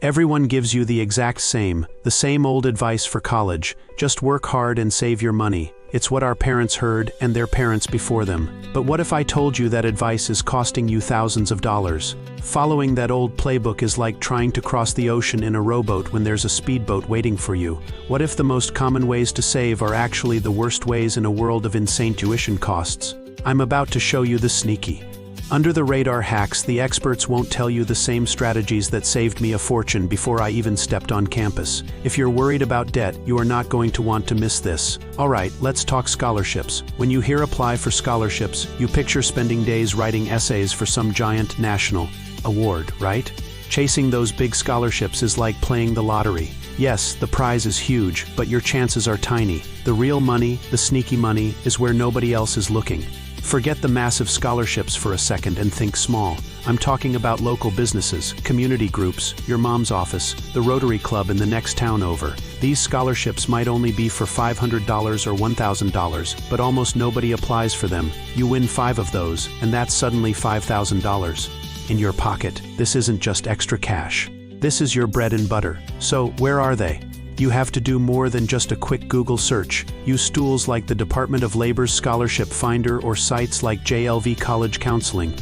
Everyone gives you the same old advice for college: just work hard and save your money. It's what our parents heard and their parents before them. But what if I told you that advice is costing you thousands of dollars? Following that old playbook is like trying to cross the ocean in a rowboat when there's a speedboat waiting for you. What if the most common ways to save are actually the worst ways in a world of insane tuition costs? I'm about to show you the sneaky, under-the-radar hacks. The experts won't tell you the same strategies that saved me a fortune before I even stepped on campus. If you're worried about debt, you are not going to want to miss this. Alright, let's talk scholarships. When you hear apply for scholarships, you picture spending days writing essays for some giant national award, right? Chasing those big scholarships is like playing the lottery. Yes, the prize is huge, but your chances are tiny. The real money, the sneaky money, is where nobody else is looking. Forget the massive scholarships for a second and think small. I'm talking about local businesses, community groups, your mom's office, the Rotary Club in the next town over. These scholarships might only be for $500 or $1,000, but almost nobody applies for them. You win 5 of those, and that's suddenly $5,000 in your pocket. This isn't just extra cash. This is your bread and butter. So, where are they? You have to do more than just a quick Google search. Use tools like the Department of Labor's Scholarship Finder or sites like JLV College Counseling.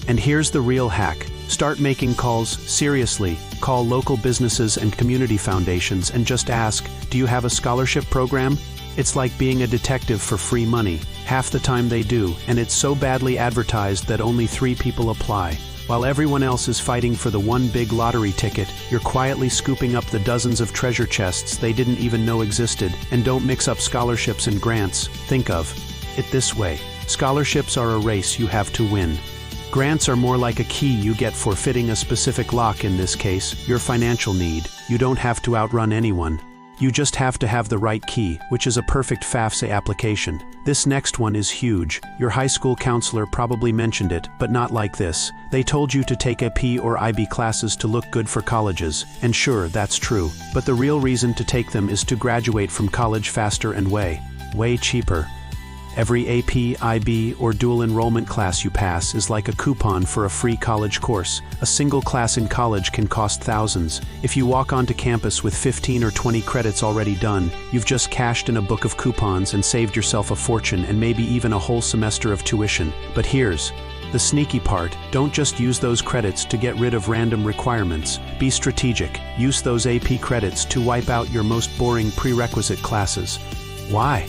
And here's the real hack. Start making calls. Seriously, call local businesses and community foundations and just ask, do you have a scholarship program? It's like being a detective for free money. Half the time they do, and it's so badly advertised that only 3 people apply. While everyone else is fighting for the one big lottery ticket, you're quietly scooping up the dozens of treasure chests they didn't even know existed. And don't mix up scholarships and grants. Think of it this way: scholarships are a race you have to win. Grants are more like a key you get for fitting a specific lock, in this case, your financial need. You don't have to outrun anyone. You just have to have the right key, which is a perfect FAFSA application. This next one is huge. Your high school counselor probably mentioned it, but not like this. They told you to take AP or IB classes to look good for colleges. And sure, that's true. But the real reason to take them is to graduate from college faster and way cheaper. Every AP, IB, or dual enrollment class you pass is like a coupon for a free college course. A single class in college can cost thousands. If you walk onto campus with 15 or 20 credits already done, you've just cashed in a book of coupons and saved yourself a fortune and maybe even a whole semester of tuition. But here's the sneaky part: don't just use those credits to get rid of random requirements. Be strategic. Use those AP credits to wipe out your most boring prerequisite classes. Why?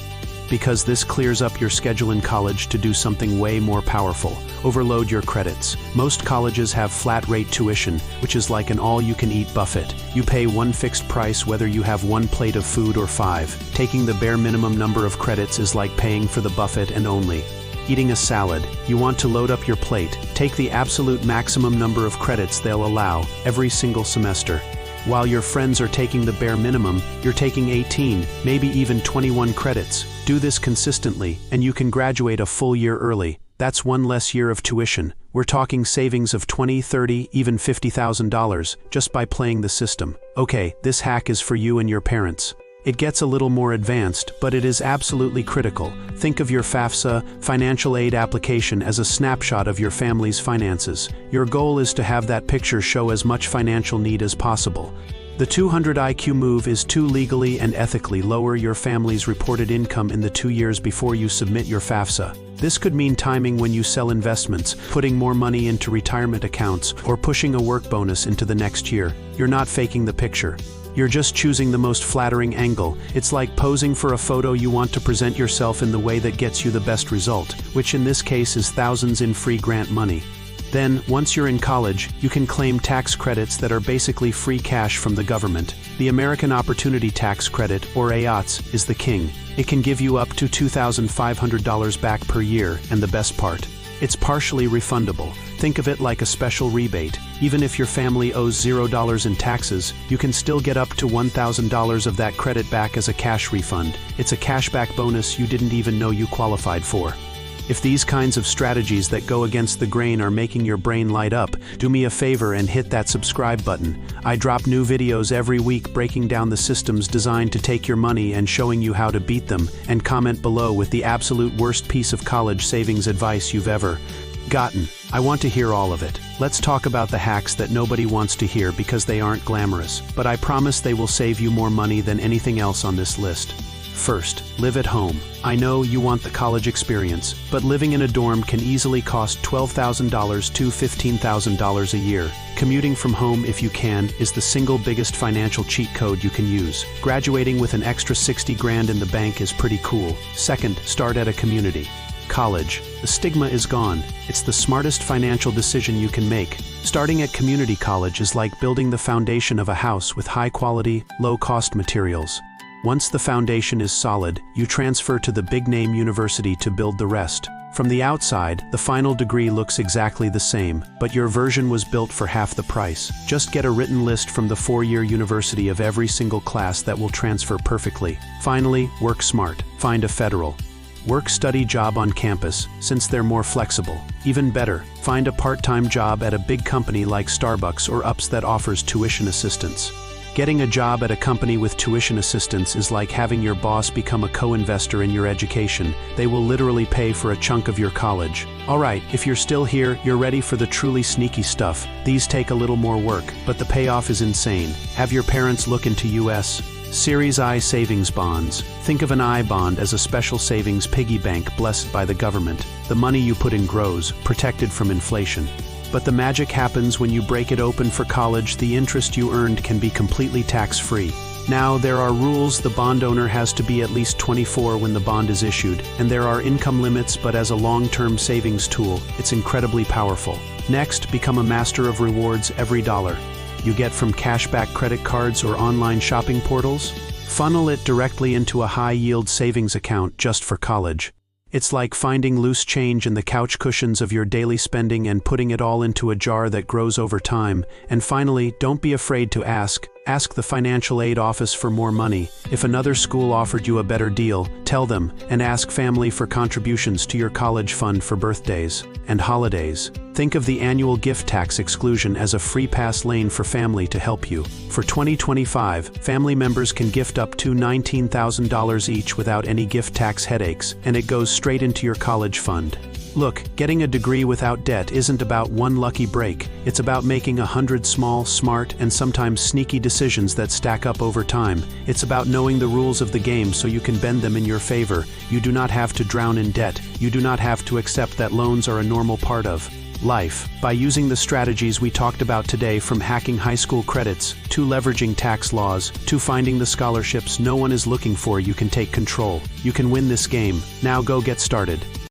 Because this clears up your schedule in college to do something way more powerful. Overload your credits. Most colleges have flat-rate tuition, which is like an all-you-can-eat buffet. You pay one fixed price whether you have 1 plate of food or 5. Taking the bare minimum number of credits is like paying for the buffet and only eating a salad. You want to load up your plate. Take the absolute maximum number of credits they'll allow every single semester. While your friends are taking the bare minimum, you're taking 18, maybe even 21 credits. Do this consistently, and you can graduate a full year early. That's 1 less year of tuition. We're talking savings of $20, $30, even $50,000 just by playing the system. Okay, this hack is for you and your parents. It gets a little more advanced, but it is absolutely critical. Think of your FAFSA, financial aid application, as a snapshot of your family's finances. Your goal is to have that picture show as much financial need as possible. The 200 IQ move is to legally and ethically lower your family's reported income in the 2 years before you submit your FAFSA. This could mean timing when you sell investments, putting more money into retirement accounts, or pushing a work bonus into the next year. You're not faking the picture. You're just choosing the most flattering angle. It's like posing for a photo. You want to present yourself in the way that gets you the best result, which in this case is thousands in free grant money. Then, once you're in college, you can claim tax credits that are basically free cash from the government. The American Opportunity Tax Credit, or AOTS, is the king. It can give you up to $2,500 back per year, and the best part: it's partially refundable. Think of it like a special rebate. Even if your family owes $0 in taxes, you can still get up to $1,000 of that credit back as a cash refund. It's a cashback bonus you didn't even know you qualified for. If these kinds of strategies that go against the grain are making your brain light up, do me a favor and hit that subscribe button. I drop new videos every week breaking down the systems designed to take your money and showing you how to beat them. And comment below with the absolute worst piece of college savings advice you've ever Gotten. I want to hear all of it. Let's talk about the hacks that nobody wants to hear because they aren't glamorous, but I promise they will save you more money than anything else on this list. First, live at home. I know you want the college experience, but living in a dorm can easily cost $12,000 to $15,000 a year. Commuting from home, if you can, is the single biggest financial cheat code you can use. Graduating with an extra 60 grand in the bank is pretty cool. Second, start at a community college. The stigma is gone. It's the smartest financial decision you can make. Starting at community college is like building the foundation of a house with high-quality, low-cost materials. Once the foundation is solid, you transfer to the big-name university to build the rest. From the outside, the final degree looks exactly the same, but your version was built for half the price. Just get a written list from the four-year university of every single class that will transfer perfectly. Finally, work smart. Find a federal work-study job on campus, since they're more flexible. Even better, find a part-time job at a big company like Starbucks or UPS that offers tuition assistance. Getting a job at a company with tuition assistance is like having your boss become a co-investor in your education. They will literally pay for a chunk of your college. Alright, if you're still here, you're ready for the truly sneaky stuff. These take a little more work, but the payoff is insane. Have your parents look into U.S. Series I savings bonds. Think of an I bond as a special savings piggy bank blessed by the government. The money you put in grows, protected from inflation. But the magic happens when you break it open for college. The interest you earned can be completely tax-free. Now, there are rules. The bond owner has to be at least 24 when the bond is issued, and there are income limits, but as a long-term savings tool, it's incredibly powerful. Next, become a master of rewards every dollar you get from cashback credit cards or online shopping portals. Funnel it directly into a high-yield savings account just for college. It's like finding loose change in the couch cushions of your daily spending and putting it all into a jar that grows over time. And finally, don't be afraid to ask. Ask the financial aid office for more money. If another school offered you a better deal, tell them, and ask family for contributions to your college fund for birthdays and holidays. Think of the annual gift tax exclusion as a free pass lane for family to help you. For 2025, family members can gift up to $19,000 each without any gift tax headaches, and it goes straight into your college fund. Look, getting a degree without debt isn't about one lucky break. It's about making 100 small, smart, and sometimes sneaky decisions that stack up over time. It's about knowing the rules of the game so you can bend them in your favor. You do not have to drown in debt. You do not have to accept that loans are a normal part of life. By using the strategies we talked about today, from hacking high school credits, to leveraging tax laws, to finding the scholarships no one is looking for, you can take control. You can win this game. Now go get started.